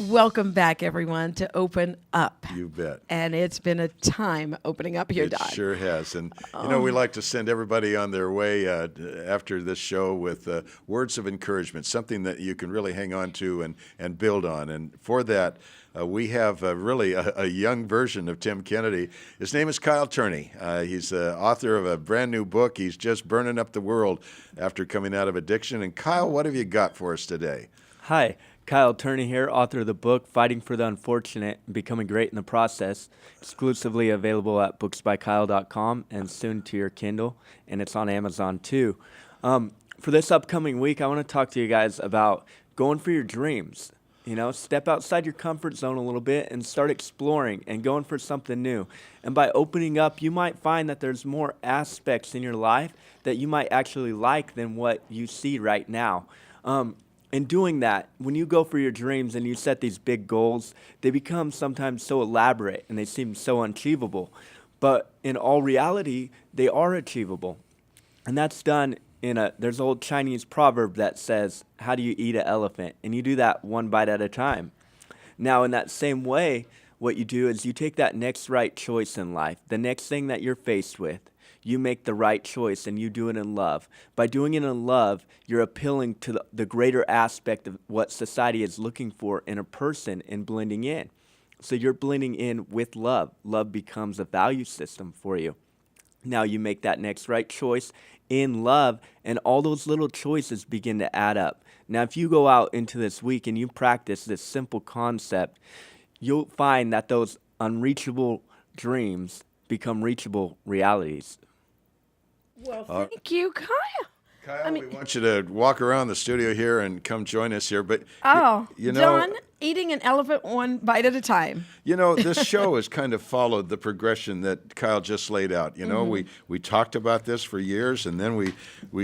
welcome back, everyone, to Open Up. You bet. And it's been a time opening up here, It Don. sure has. And, we like to send everybody on their way after this show with words of encouragement, something that you can really hang on to and build on. And for that, we have really a young version of Tim Kennedy. His name is Kyle Turney. He's the author of a brand new book. He's just burning up the world after coming out of addiction. And Kyle, what have you got for us today? Hi, Kyle Turney here, author of the book Fighting for the Unfortunate and Becoming Great in the Process, exclusively available at booksbykyle.com and soon to your Kindle, and it's on Amazon too. For this upcoming week, I want to talk to you guys about going for your dreams. Step outside your comfort zone a little bit and start exploring and going for something new. And by opening up, you might find that there's more aspects in your life that you might actually like than what you see right now. In doing that, when you go for your dreams and you set these big goals, they become sometimes so elaborate and they seem so unachievable. But in all reality, they are achievable. And that's done there's an old Chinese proverb that says, how do you eat an elephant? And you do that one bite at a time. Now, in that same way, what you do is you take that next right choice in life, the next thing that you're faced with. You make the right choice and you do it in love. By doing it in love, you're appealing to the greater aspect of what society is looking for in a person and blending in. So you're blending in with love. Love becomes a value system for you. Now you make that next right choice in love, and all those little choices begin to add up. Now, if you go out into this week and you practice this simple concept, you'll find that those unreachable dreams become reachable realities. Well, thank you, Kyle. Kyle, we want you to walk around the studio here and come join us here. But Don, eating an elephant one bite at a time. This show has kind of followed the progression that Kyle just laid out. We talked about this for years, and then we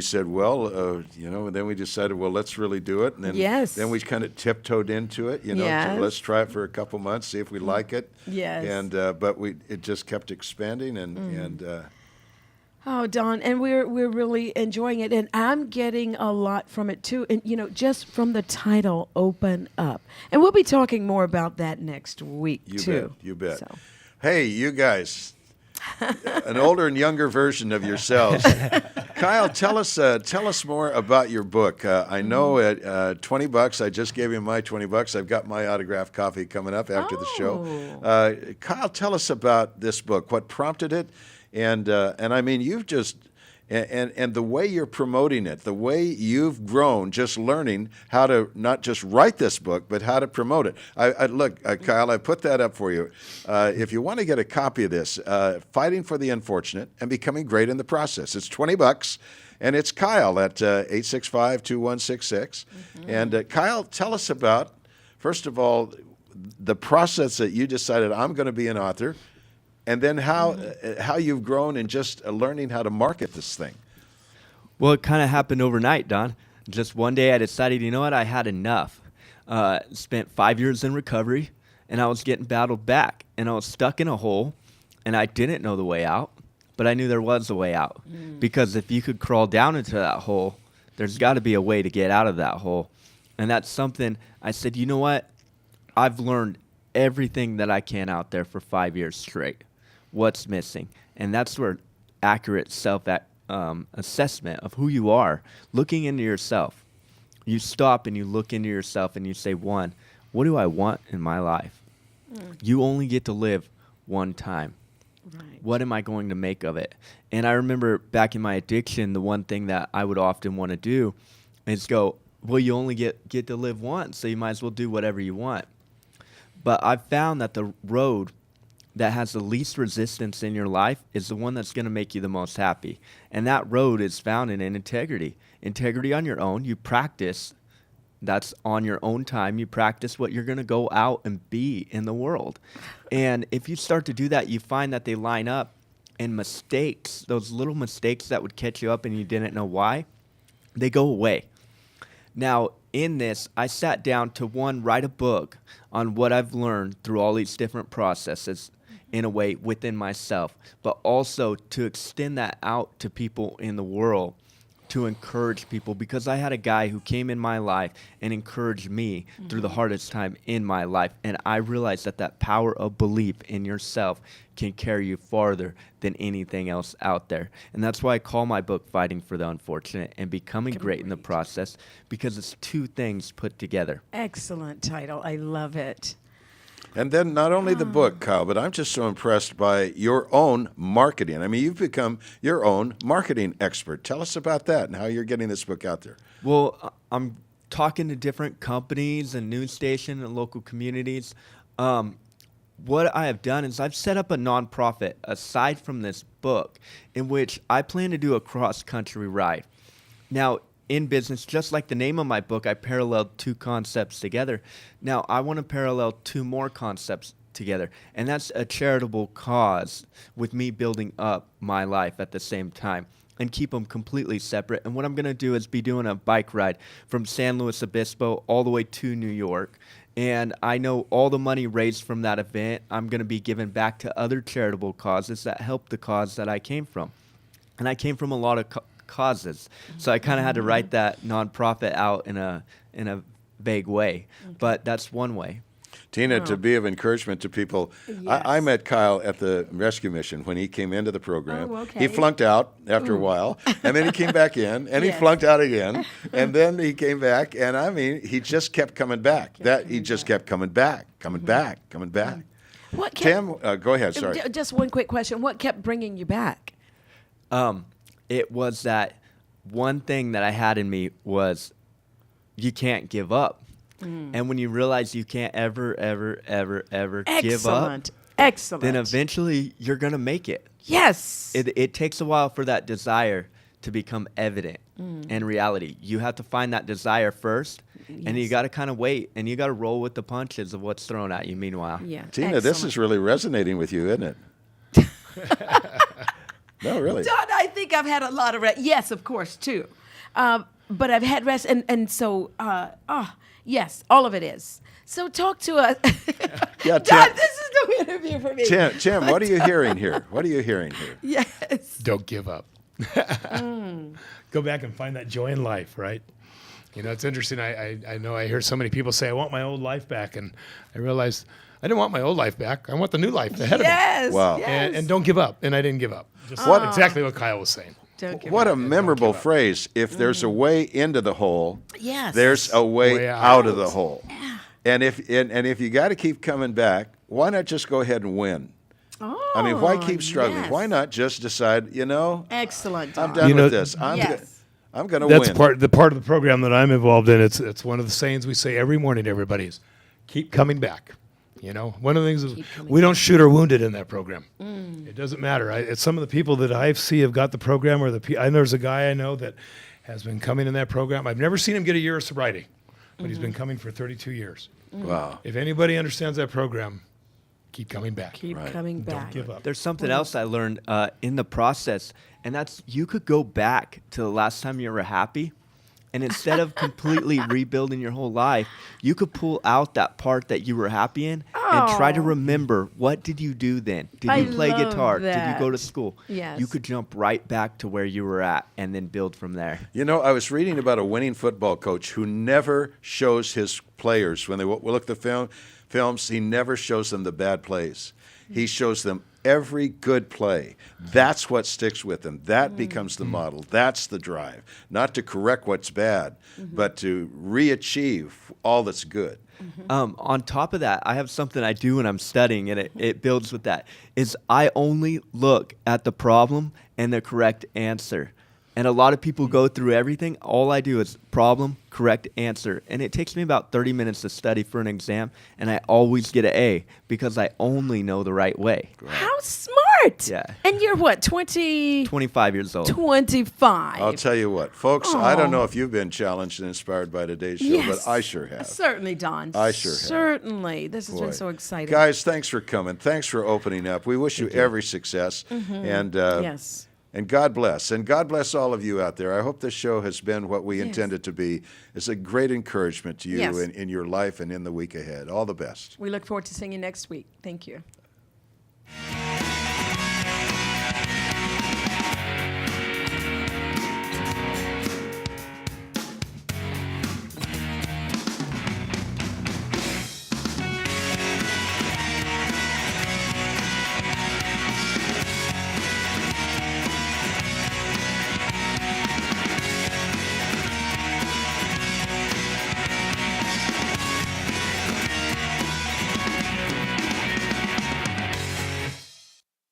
said, and then we decided, let's really do it. And then we kind of tiptoed into it. Let's try it for a couple months, see if we like it. Yes. And but it just kept expanding and. Oh, Don, and we're really enjoying it, and I'm getting a lot from it too. And just from the title, "Open Up," and we'll be talking more about that next week too. You bet. So. Hey, you guys, an older and younger version of yourselves. Kyle, tell us more about your book. I know at $20, I just gave you my $20. I've got my autographed copy coming up after the show. Kyle, tell us about this book. What prompted it? And I mean, you've just and the way you're promoting it, the way you've grown, just learning how to not just write this book, but how to promote it. Look, Kyle, I put that up for you. If you want to get a copy of this, Fighting for the Unfortunate and Becoming Great in the Process, it's $20, and it's Kyle at 865-2166. And Kyle, tell us about, first of all, the process that you decided I'm going to be an author. And then how you've grown in just learning how to market this thing. Well, it kind of happened overnight, Don. Just one day I decided, I had enough. Spent 5 years in recovery, and I was getting battled back. And I was stuck in a hole, and I didn't know the way out, but I knew there was a way out. Because if you could crawl down into that hole, there's got to be a way to get out of that hole. And that's something I said, you know what? I've learned everything that I can out there for 5 years straight. What's missing? And that's where accurate self-assessment of who you are, looking into yourself. You stop and you look into yourself and you say, one, what do I want in my life? You only get to live one time. Right. What am I going to make of it? And I remember back in my addiction, the one thing that I would often want to do is go, well, you only get to live once, so you might as well do whatever you want. But I've found that the road that has the least resistance in your life is the one that's going to make you the most happy. And that road is found in integrity. Integrity on your own. You practice. That's on your own time. You practice what you're going to go out and be in the world. And if you start to do that, you find that they line up, and mistakes, those little mistakes that would catch you up and you didn't know why, they go away. Now, in this, I sat down to write a book on what I've learned through all these different processes in a way within myself, but also to extend that out to people in the world to encourage people, because I had a guy who came in my life and encouraged me through the hardest time in my life. And I realized that power of belief in yourself can carry you farther than anything else out there. And that's why I call my book Fighting for the Unfortunate and Becoming Great in the Process, because it's two things put together. Excellent title. I love it. And then not only the book, Kyle, but I'm just so impressed by your own marketing. I mean, you've become your own marketing expert. Tell us about that and how you're getting this book out there. Well, I'm talking to different companies and news stations and local communities. What I have done is I've set up a nonprofit aside from this book in which I plan to do a cross-country ride. Now, in business, just like the name of my book, I paralleled two concepts together. Now, I want to parallel two more concepts together, and that's a charitable cause with me building up my life at the same time, and keep them completely separate. And what I'm going to do is be doing a bike ride from San Luis Obispo all the way to New York. And I know all the money raised from that event, I'm going to be giving back to other charitable causes that help the cause that I came from. And I came from a lot of causes, so I kind of had to write that nonprofit out in a vague way. But that's one way. Tina, to be of encouragement to people, I met Kyle at the rescue mission when he came into the program. Oh, okay. He flunked out after a while, and then he came back in, and he flunked out again, and then he came back, and I mean, he just kept coming back. He just kept coming back. What kept, Tim, go ahead, sorry. Just one quick question. What kept bringing you back? It was that one thing that I had in me was you can't give up. And when you realize you can't ever give up, Excellent. then eventually you're going to make it. Yes. It takes a while for that desire to become evident in reality. You have to find that desire first, and you got to kind of wait, and you got to roll with the punches of what's thrown at you meanwhile. Yeah. Tina, this is really resonating with you, isn't it? No, really. Don, I think I've had a lot of rest. Yes, of course, too. But I've had rest, and so, yes, all of it is. So talk to us. Yeah, Don, Tim, this is no interview for me. Tim, what are you hearing here? What are you hearing here? Yes. Don't give up. Go back and find that joy in life, right? You know, it's interesting. I know I hear so many people say, I want my old life back. And I realized I didn't want my old life back. I want the new life ahead Yes. of me. Wow. Yes. And don't give up. And I didn't give up. Just exactly what Kyle was saying. Don't give What up. a memorable phrase. If there's a way into the hole, Yes. there's a way Way out out. of the hole. And if you got to keep coming back, why not just go ahead and win? Oh, I mean, why keep struggling? yes. Why not just decide, Excellent. I'm Don. done You know, with this. I'm Yes. going to That's win. part of the program that I'm involved in. It's one of the sayings we say every morning to everybody is keep coming back. You know, one of the things is we don't shoot or wounded in that program. It doesn't matter. It's some of the people that I see have got the program, or I know there's a guy I know that has been coming in that program. I've never seen him get a year of sobriety, but he's been coming for 32 years. Wow. If anybody understands that program, keep coming back. Keep Right. coming back. Don't give up. There's something else I learned in the process, and that's you could go back to the last time you were happy, and instead of completely rebuilding your whole life, you could pull out that part that you were happy in and try to Oh. remember, what did you do then? Did I you play love guitar? Did you go to that. school? Yes. You could jump right back to where you were at and then build from there. You know, I was reading about a winning football coach who never shows his players, when they look at the films, he never shows them the bad plays. He shows them every good play. That's what sticks with them. That becomes the model. That's the drive. Not to correct what's bad, but to re-achieve all that's good. On top of that, I have something I do when I'm studying, and it builds with that, is I only look at the problem and the correct answer. And a lot of people go through everything. All I do is problem, correct answer. And it takes me about 30 minutes to study for an exam, and I always get an A because I only know the right way. How smart. Yeah. And you're what, 20? 25 years old. 25. I'll tell you what, folks, I don't know if you've been challenged and inspired by today's show, Yes. but I sure have. Certainly, Don. I sure have. Certainly. This has Boy. been so exciting. Guys, thanks for coming. Thanks for opening up. We wish you every success. And Yes. And God bless. And God bless all of you out there. I hope this show has been what we Yes. intended to be. It's a great encouragement to you Yes. in your life and in the week ahead. All the best. We look forward to seeing you next week. Thank you.